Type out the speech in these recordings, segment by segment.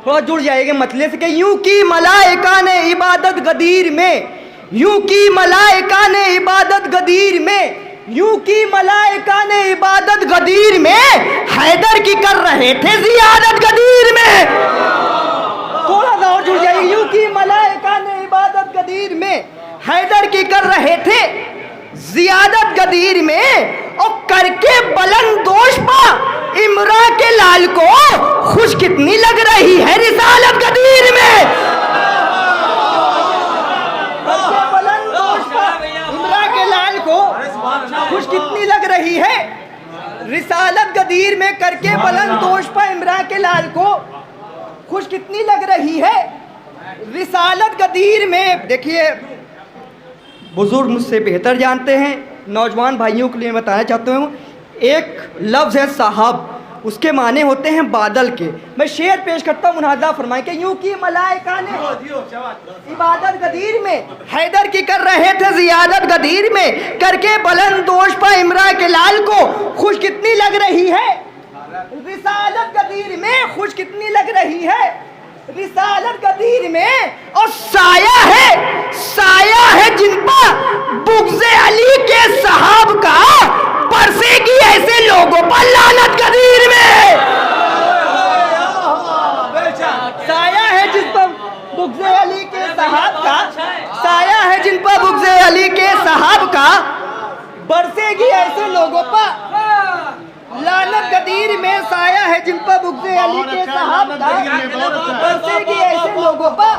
थोड़ा जुड़ जाएगा मतले से कि यूं की मलाइका ने इबादत गदीर में, यूं की मलाइका ने इबादत गदीर में, यूं की मलाइका ने इबादत गदीर में, हैदर की कर रहे थे जियादत गदीर में। थोड़ा सा और जुड़ जाइए। यूं की मलाइका ने इबादत गदीर में, हैदर की कर रहे थे जियादत गदीर में, और करके बुलंद दोष पा इमरा के लाल को खुश कितनी लग रही है रिसालत गदीर में। करके बुलंद दोष पा इमरा के लाल को खुश कितनी लग रही है रिसालत गदीर में, करके बुलंद दोष पा इमरा के लाल को खुश कितनी लग रही है रिसालत गदीर में। देखिए बुजुर्ग मुझसे बेहतर जानते हैं, नौजवान भाइयों के लिए बताना चाहता हूँ। एक लफ्ज़ है साहब, उसके माने होते हैं बादल के। मैं शेर पेश करता हूँ, मुनाज़ा फरमाएं कि यूं की मलाइका ने इबादत गदीर में, हैदर की कर रहे थे जियादत गदीर में, करके बुलंद दोष पा इमरा के लाल को खुश कितनी लग रही है रिसालत गदीर में, खुश कितनी लग रही है रिसालत गदीर में। और साया है जिन पर बुग़्ज़े अली के साहब का, बरसेगी ऐसे लोगों पर लानत गदीर में। साया है जिन पर बुग़्ज़े अली के साहब का, साया है जिन पर बुग़्ज़े अली के साहब का, बरसेगी ऐसे लोगों पर लानत गदीर में। साया है जिन पर बुग़्ज़े अली के साहब का, बरसेगी ऐसे लोगों पर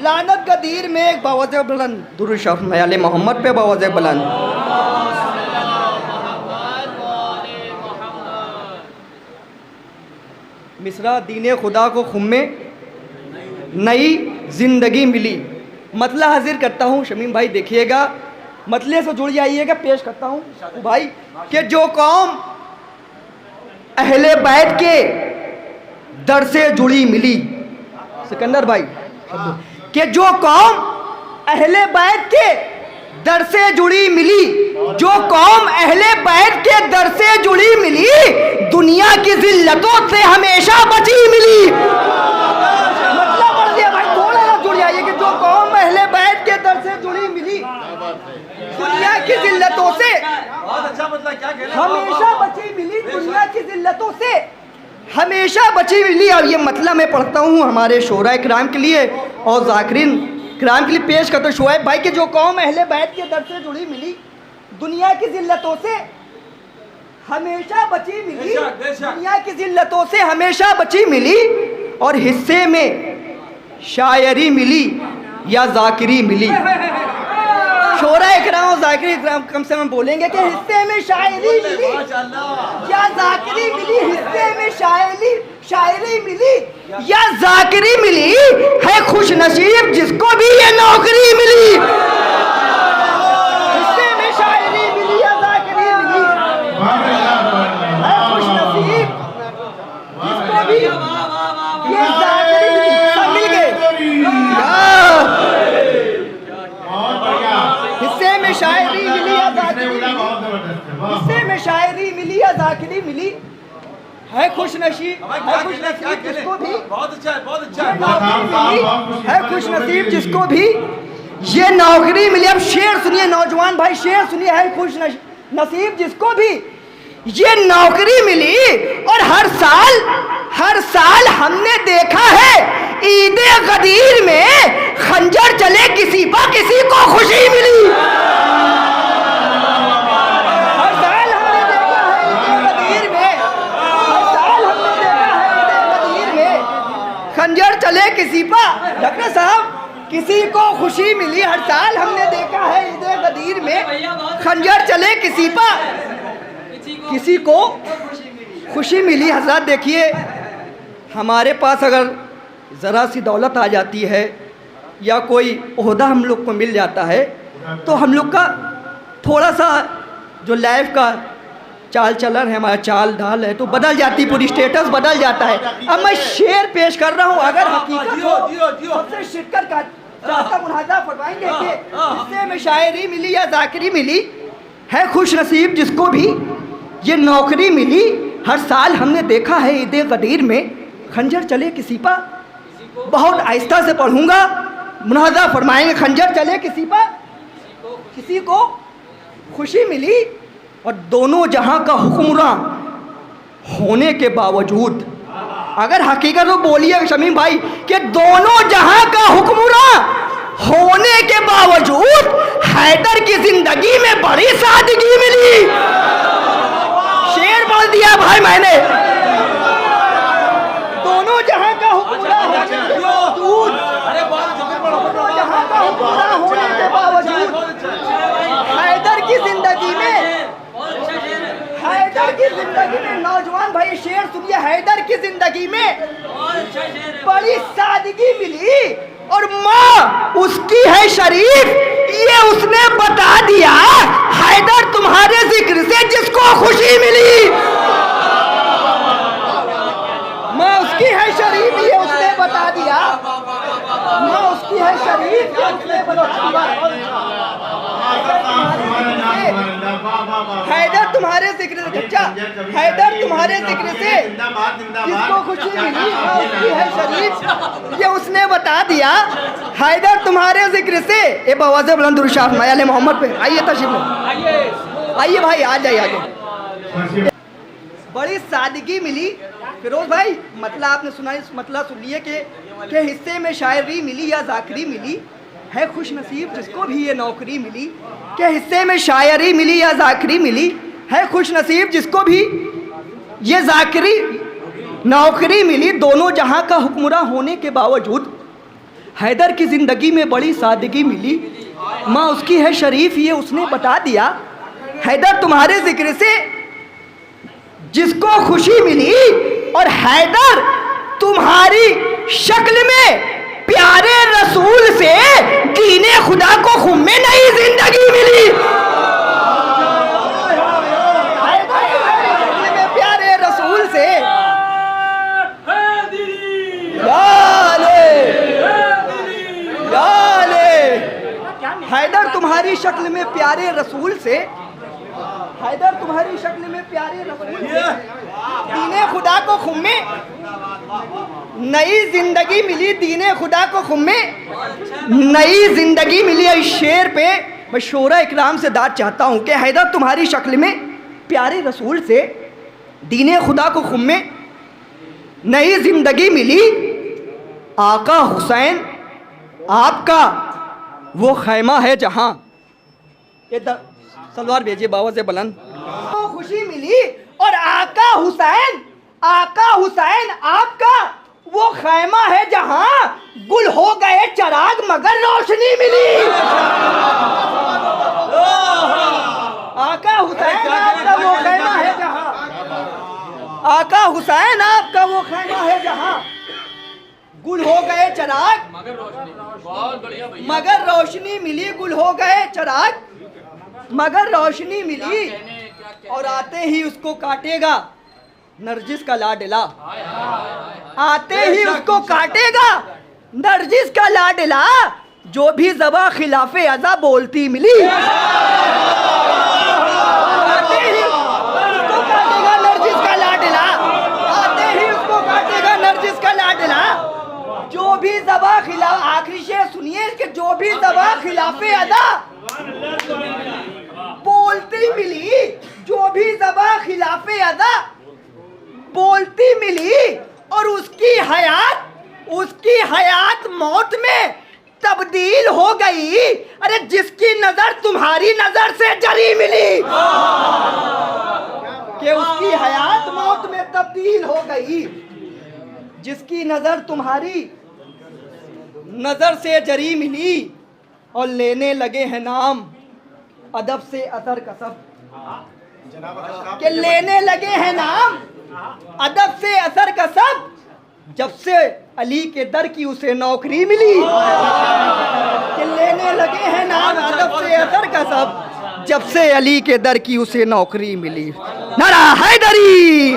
लानत गदीर में। एक बावज़े बुलंद दुरूद शरीफ में आले मोहम्मद पे बावज़े बुलंद। मिसरा दीने खुदा को खुम में नई जिंदगी मिली। मतला हाजिर करता हूँ शमीम भाई, देखिएगा मतले से जुड़ जाइएगा। पेश करता हूँ भाई कि जो कौम अहले बैत के दर से जुड़ी मिली, सिकंदर भाई, कि जो कौम अहले बैत के दर से जुड़ी मिली, जो कौम अहले बैत के दर से जुड़ी मिली, दुनिया की जिल्लतों से हमेशा बची मिली। मतलब पढ़ दिया भाई, थोड़ा सा जुड़ जाइए कि जो कौम अहले बैत के दर से जुड़ी मिली, दुनिया की जिल्लतों से हमेशा बची मिली, दुनिया की जिल्लतों से हमेशा बची मिली। और ये मतलब मैं पढ़ता हूँ हमारे शोरा इकराम के लिए और ज़ाकिरीन इकराम के लिए पेश करता हूँ। शुएब भाई कि जो कौम अहले बैत के दर से जुड़ी मिली, दुनिया की जिल्लतों से हमेशा बची मिली, दुनिया की जिल्लतों से हमेशा बची मिली। और हिस्से में शायरी मिली या ज़ाकिरी मिली। शोरा इकराम और ज़ाकिरी इकराम कम से कम बोलेंगे कि हिस्से में शायरी मिली या ज़ाकिरी मिली, हिस्से में शायरी मिली या ज़ाकिरी मिली, है खुश नसीब जिसको भी ये नौकरी मिली। हिस्से में शायरी मिली या ज़ाकिरी मिली, है खुश नसीब जिसको भी ये ज़ाकिरी मिली। सब मिल गए। हिस्से में शायरी मिली या ज़ाकिरी मिली, हिस्से में शायरी मिली या ज़ाकिरी मिली, है खुश नसीब जिसको भी, बहुत अच्छा है खुश नसीब जिसको भी ये नौकरी मिली। अब शेर सुनिए नौजवान भाई, शेर सुनिए, है खुश नसीब जिसको भी ये नौकरी मिली। और हर साल हमने देखा है ईदे गदीर में खंजर चले किसी पर किसी को खुशी मिली। हर साल हमने देखा है ईदे गदीर में, हर साल हमने देखा है ईदे गदीर में खंजर चले किसी पर। डॉक्टर साहब किसी को खुशी मिली, हर साल हमने देखा है ईदे गदीर में खंजर चले किसी पर किसी को खुशी मिली। हज़रात देखिए, हमारे पास अगर ज़रा सी दौलत आ जाती है या कोई ओहदा हम लोग को मिल जाता है, तो हम लोग का थोड़ा सा जो लाइफ का चाल चलन है, हमारा चाल ढाल है, तो बदल जाती, पूरी स्टेटस बदल जाता है। अब मैं शेर पेश कर रहा हूँ, अगर हकीकत हो सबसे शिक्कर का चाहता मुनाज़ा फरमाएंगे कि हिस्से में शायरी मिली या ज़ाकिरी मिली, है खुश नसीब जिसको भी ये नौकरी मिली। हर साल हमने देखा है ईदे गदीर में खंजर चले किसी पा, बहुत आहिस्ता से पढ़ूंगा, मुनाजा फरमाएंगे। खंजर चले किसी पा, किसी को खुशी मिली और दोनों जहां का हुक्मरान होने के बावजूद, अगर हकीकत वो बोलिए शमीम भाई कि दोनों जहां का हुक्मरान होने के बावजूद हैदर की जिंदगी में बड़ी सादगी मिली। शेर बोल दिया भाई मैंने, दोनों जहां का हुक्मरान होने के बावजूद, दोनों जहां का हुक्मरान होने के बावजूद हैदर की जिंदगी में, हैदर की जिंदगी में, नौजवान भाई शेर सुनिए, हैदर की जिंदगी में बड़ी सादगी मिली और माँ उसकी है शरीफ, ये उसने बता दिया। हैदर तुम्हारे जिक्र से जिसको खुशी मिली, माँ उसकी है शरीफ, ये उसने बता दिया। माँ उसकी है शरीफ, ये उसने बता दिया। हैदर तुम्हारे जिक्र से, अच्छा हैदर तुम्हारे जिक्र से जिसको खुशी मिली, माँ उसकी है शरीफ, ये उसने बता दिया। हैदर तुम्हारे जिक्र से, ए बवाज़े बुलंद रुशाफ मायाले मोहम्मद पे आइए, तशरीफ आइए भाई, आ जाइए आगे। बड़ी सादगी मिली। फिरोज भाई मतलब आपने सुना, इस मतलब सुन लिए कि हिस्से में शायरी मिली या जाकरी मिली, है खुश नसीब जिसको भी ये नौकरी मिली। के हिस्से में शायरी मिली या जाकरी मिली, है खुश नसीब जिसको भी ये जाकरी नौकरी मिली। दोनों जहां का हुक्मरान होने के बावजूद हैदर की ज़िंदगी में बड़ी सादगी मिली। माँ उसकी है शरीफ, ये उसने बता दिया। हैदर तुम्हारे जिक्र से जिसको खुशी मिली और हैदर तुम्हारी शक्ल में प्यारे रसूल से दीने खुदा को खुम्मे नई जिंदगी मिली। हैदर में प्यारे रसूल से हैदर तुम्हारी शक्ल में प्यारे रसूल से, हैदर तुम्हारी शक्ल में प्यारे रसूल से दीने खुदा को खुम्मे नई जिंदगी मिली। दीने खुदा को खुम्मे नई जिंदगी मिली। इस शेर पे मैं शोरा इकराम से दाद चाहता हूँ कि हैदर तुम्हारी शक्ल में प्यारे रसूल से दीने खुदा को खुम्मे नई जिंदगी मिली। आका हुसैन आपका वो खैमा है जहाँ, ये सलवार भेजिए बाबा से बुलंद, तो खुशी मिली। और आका हुसैन आपका वो खैमा है जहां गुल हो गए चराग मगर रोशनी मिली। आका हुसैन आपका वो खैमा है जहां, आका हुसैन आपका वो खैमा है जहां गुल हो गए चराग मगर रोशनी मिली। गुल हो गए चराग मगर रोशनी मिली। और आते ही उसको काटेगा नरजिस का लाडला, आते ही उसको काटेगा नरजिस का लाडला, जो भी ज़बा खिलाफे अज़ा बोलती मिली। आते ही उसको काटेगा नरजिस का लाडला, आते ही उसको काटेगा नरजिस का लाडला, जो भी ज़बा खिलाफ, आखिरी शेर सुनिए कि जो भी ज़बा खिलाफे अज़ा बोलती मिली, जो भी ज़बा खिलाफे अज़ा बोलती मिली। और उसकी हयात मौत में तब्दील हो गई। अरे जिसकी नजर तुम्हारी नजर से जरी मिली, कि उसकी हयात मौत में तब्दील हो गई। जिसकी नजर तुम्हारी नजर से जरी मिली और लेने लगे हैं नाम अदब से असर कसब, के लेने लगे हैं नाम अदब से असर कसब, जब से अली के दर की उसे नौकरी मिली। के लेने लगे हैं नाम अदब से असर कसब, जब से अली के दर की उसे नौकरी मिली। नारा हैदरी।